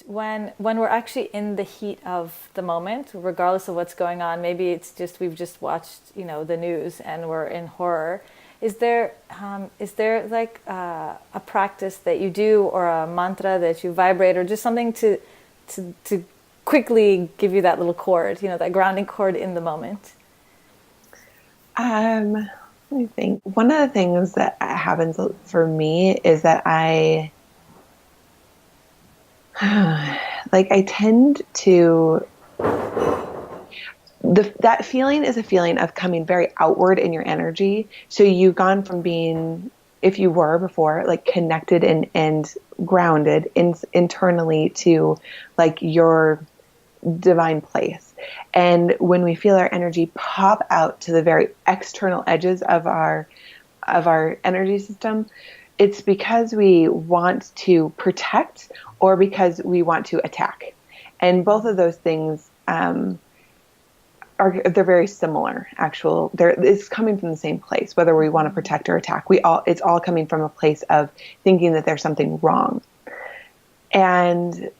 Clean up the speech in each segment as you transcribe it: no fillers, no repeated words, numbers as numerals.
When we're actually in the heat of the moment, regardless of what's going on, maybe it's just we've just watched the news and we're in horror. Is there like a practice that you do or a mantra that you vibrate or just something to quickly give you that little chord, that grounding chord in the moment? Let me think. One of the things that happens for me is that I tend to that feeling is a feeling of coming very outward in your energy. So you've gone from being, if you were before, like connected and grounded internally to like your divine place. And when we feel our energy pop out to the very external edges of our energy system, it's because we want to protect or because we want to attack. And both of those things they're very similar. It's coming from the same place. Whether we want to protect or attack, it's all coming from a place of thinking that there's something wrong. And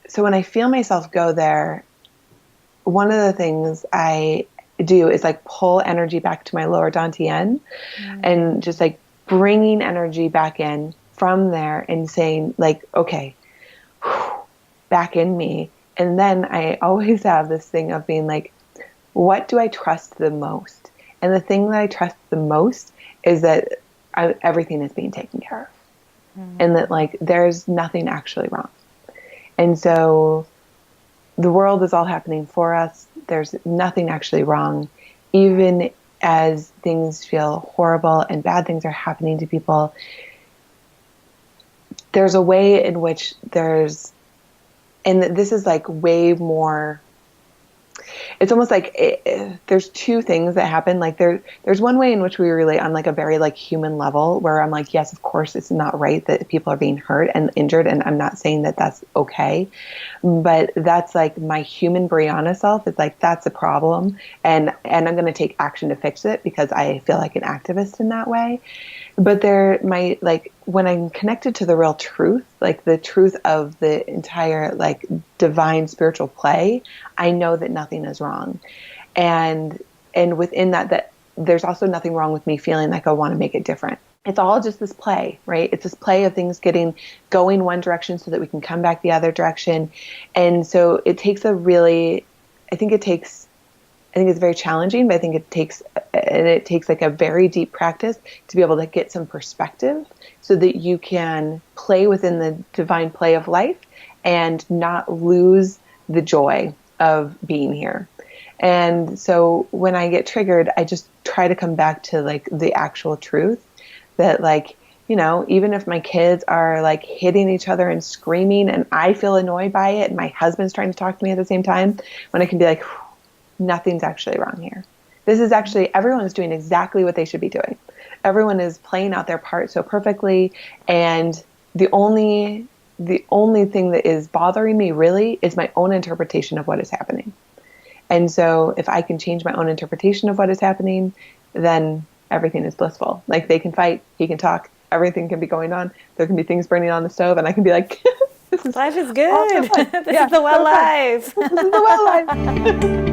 so when I feel myself go there, one of the things I do is like pull energy back to my lower dantian and just like bringing energy back in from there and saying like, okay, back in me. And then I always have this thing of being like, what do I trust the most? And the thing that I trust the most is that everything is being taken care of. And that like there's nothing actually wrong. And so the world is all happening for us. There's nothing actually wrong. Even as things feel horrible and bad things are happening to people, there's a way in which and this is like way more, it's almost like there's two things that happen. Like there's one way in which we relate on like a very like human level where I'm like, yes, of course it's not right that people are being hurt and injured. And I'm not saying that that's okay, but that's like my human Briana self. It's like, that's a problem. And I'm going to take action to fix it because I feel like an activist in that way. But when I'm connected to the real truth, like the truth of the entire like divine spiritual play, I know that nothing is wrong. And within that there's also nothing wrong with me feeling like I want to make it different. It's all just this play, right? It's this play of things going one direction so that we can come back the other direction. And so it takes I think it's very challenging, but I think it takes like a very deep practice to be able to get some perspective so that you can play within the divine play of life and not lose the joy of being here. And so when I get triggered, I just try to come back to like the actual truth that like, even if my kids are like hitting each other and screaming and I feel annoyed by it and my husband's trying to talk to me at the same time, when I can be like, nothing's actually wrong here. This is actually, everyone's doing exactly what they should be doing. Everyone is playing out their part so perfectly. And the only thing that is bothering me really is my own interpretation of what is happening. And so if I can change my own interpretation of what is happening, then everything is blissful. Like they can fight, he can talk, everything can be going on. There can be things burning on the stove and I can be like, Life is good. This is the well so life. This is the well life.